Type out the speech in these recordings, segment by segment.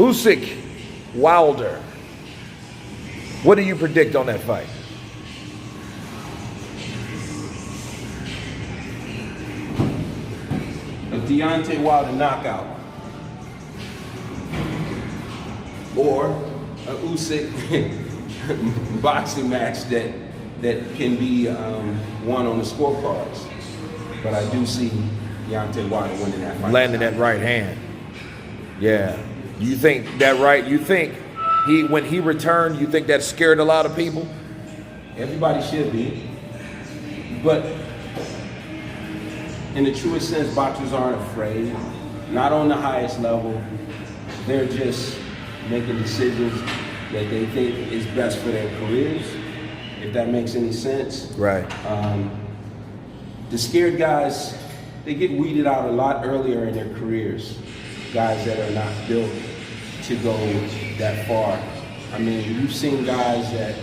Usyk, Wilder. What do you predict on that fight? A Deontay Wilder knockout. Or a Usyk boxing match that can be won on the scorecards. But I do see Deontay Wilder winning that fight. Landing that right hand. Yeah. You think that right? You think when he returned, you think that scared a lot of people? Everybody should be. But in the truest sense, boxers aren't afraid. Not on the highest level. They're just making decisions that they think is best for their careers, if that makes any sense. Right. The scared guys, they get weeded out a lot earlier in their careers. Guys that are not built to go that far. I mean, you've seen guys that,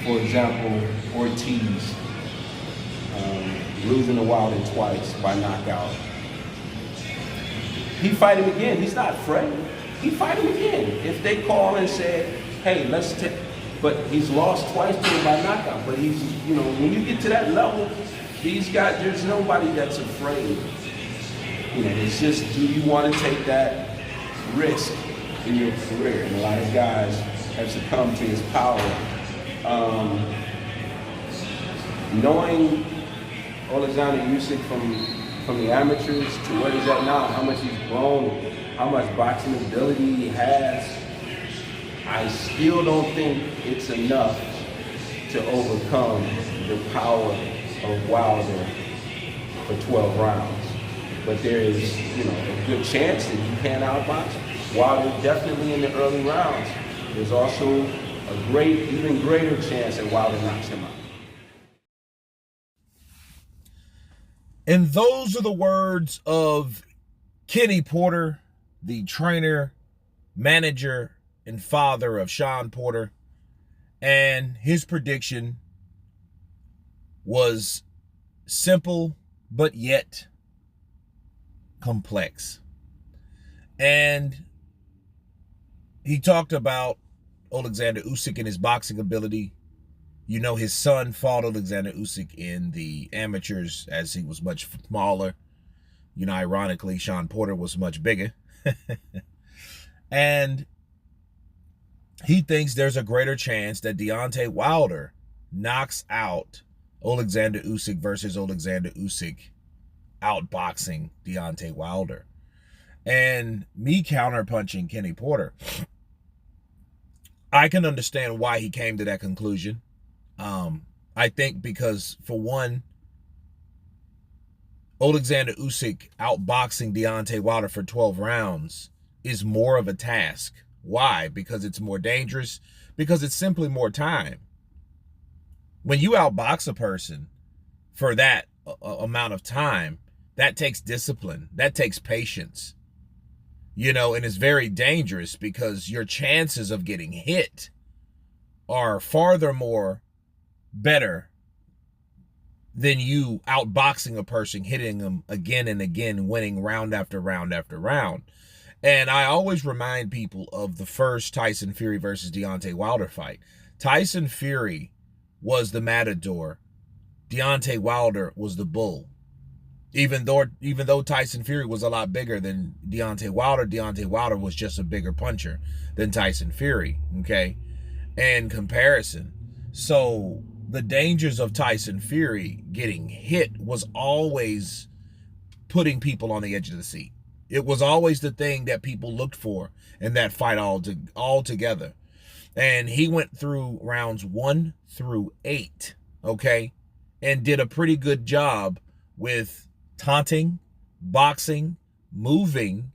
for example, Ortiz, losing to Wilder twice by knockout. He fight him again. He's not afraid. He fight him again. If they call and say, hey, let's take, but he's lost twice to him by knockout. But he's, you know, when you get to that level, these guys, there's nobody that's afraid. You know, it's just, do you want to take that risk in your career? And a lot of guys have succumbed to his power. Knowing Oleksandr Usyk from the amateurs to where he's at now, how much he's grown, how much boxing ability he has, I still don't think it's enough to overcome the power of Wilder for 12 rounds. But there is, you know, a good chance that you can outbox Wilder definitely in the early rounds. There's also a even greater chance that Wilder knocks him out. And those are the words of Kenny Porter, the trainer, manager, and father of Sean Porter. And his prediction was simple, but yet complex. And he talked about Oleksandr Usyk and his boxing ability. You know, his son fought Oleksandr Usyk in the amateurs as he was much smaller. You know, ironically, Sean Porter was much bigger. And he thinks there's a greater chance that Deontay Wilder knocks out Oleksandr Usyk versus Oleksandr Usyk outboxing Deontay Wilder. And me counterpunching Kenny Porter, I can understand why he came to that conclusion. I think because, for one, Oleksandr Usyk outboxing Deontay Wilder for 12 rounds is more of a task. Why? Because it's more dangerous. Because it's simply more time. When you outbox a person for that amount of time, that takes discipline. That takes patience. You know, and it's very dangerous because your chances of getting hit are farther more better than you outboxing a person, hitting them again and again, winning round after round after round. And I always remind people of the first Tyson Fury versus Deontay Wilder fight. Tyson Fury was the matador. Deontay Wilder was the bull. Even though Tyson Fury was a lot bigger than Deontay Wilder was just a bigger puncher than Tyson Fury, okay, in comparison. So the dangers of Tyson Fury getting hit was always putting people on the edge of the seat. It was always the thing that people looked for in that fight all together. And he went through rounds 1 through 8, okay, and did a pretty good job with taunting, boxing, moving,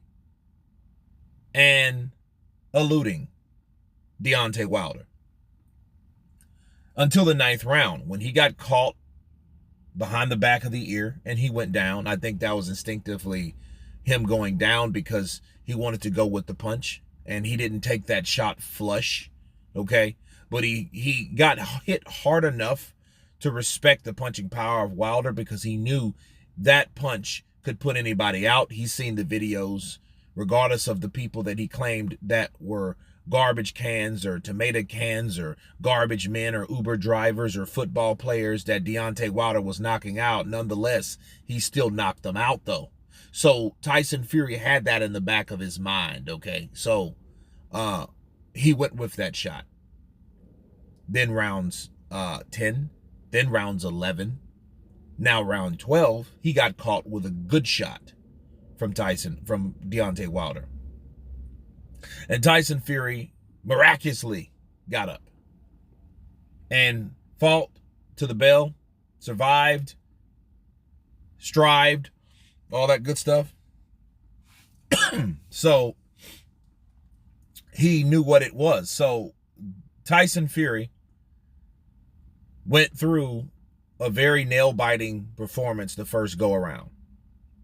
and eluding Deontay Wilder. Until the 9th round, when he got caught behind the back of the ear and he went down. I think that was instinctively him going down because he wanted to go with the punch and he didn't take that shot flush, okay? But he got hit hard enough to respect the punching power of Wilder because he knew that punch could put anybody out. He's seen the videos regardless of the people that he claimed that were garbage cans or tomato cans or garbage men or Uber drivers or football players that Deontay Wilder was knocking out. Nonetheless, he still knocked them out, though. So Tyson Fury had that in the back of his mind, okay? So he went with that shot. Then rounds 10, then rounds 11. Now round 12, he got caught with a good shot from Deontay Wilder. And Tyson Fury miraculously got up and fought to the bell, survived, strived, all that good stuff. So he knew what it was. So Tyson Fury went through a very nail-biting performance the first go-around.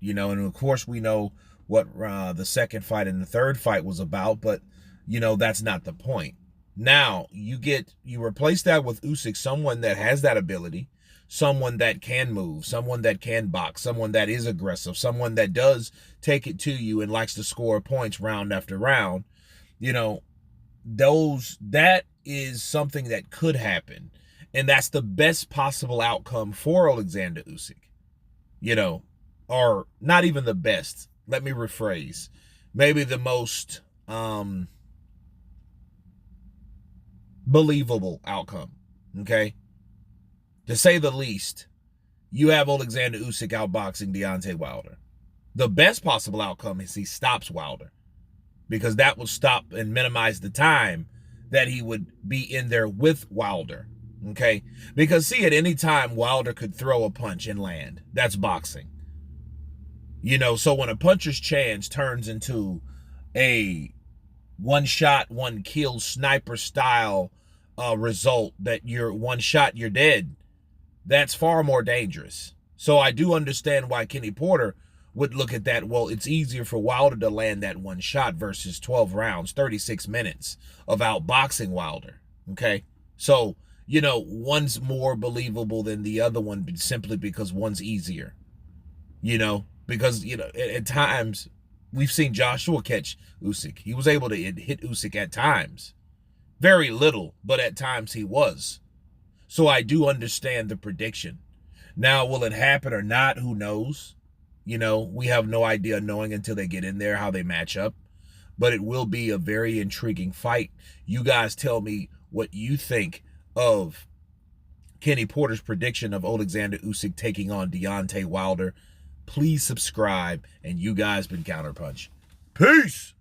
And of course we know what the second fight and the third fight was about, but, that's not the point. Now, you replace that with Usyk, someone that has that ability, someone that can move, someone that can box, someone that is aggressive, someone that does take it to you and likes to score points round after round. That is something that could happen. And that's the best possible outcome for Oleksandr Usyk. Or not even the best. Let me rephrase. Maybe the most believable outcome. Okay? To say the least, you have Oleksandr Usyk outboxing Deontay Wilder. The best possible outcome is he stops Wilder, because that will stop and minimize the time that he would be in there with Wilder. Okay? Because see, at any time, Wilder could throw a punch and land. That's boxing. So when a puncher's chance turns into a one shot, one kill sniper style result, that you're one shot, you're dead, that's far more dangerous. So I do understand why Kenny Porter would look at that. Well, it's easier for Wilder to land that one shot versus 12 rounds, 36 minutes of outboxing Wilder. Okay? So, one's more believable than the other one simply because one's easier. Because, at times, we've seen Joshua catch Usyk. He was able to hit Usyk at times. Very little, but at times he was. So I do understand the prediction. Now, will it happen or not? Who knows? We have no idea knowing until they get in there how they match up. But it will be a very intriguing fight. You guys tell me what you think of Kenny Porter's prediction of Oleksandr Usyk taking on Deontay Wilder. Please subscribe, and you guys been Counterpunch. Peace!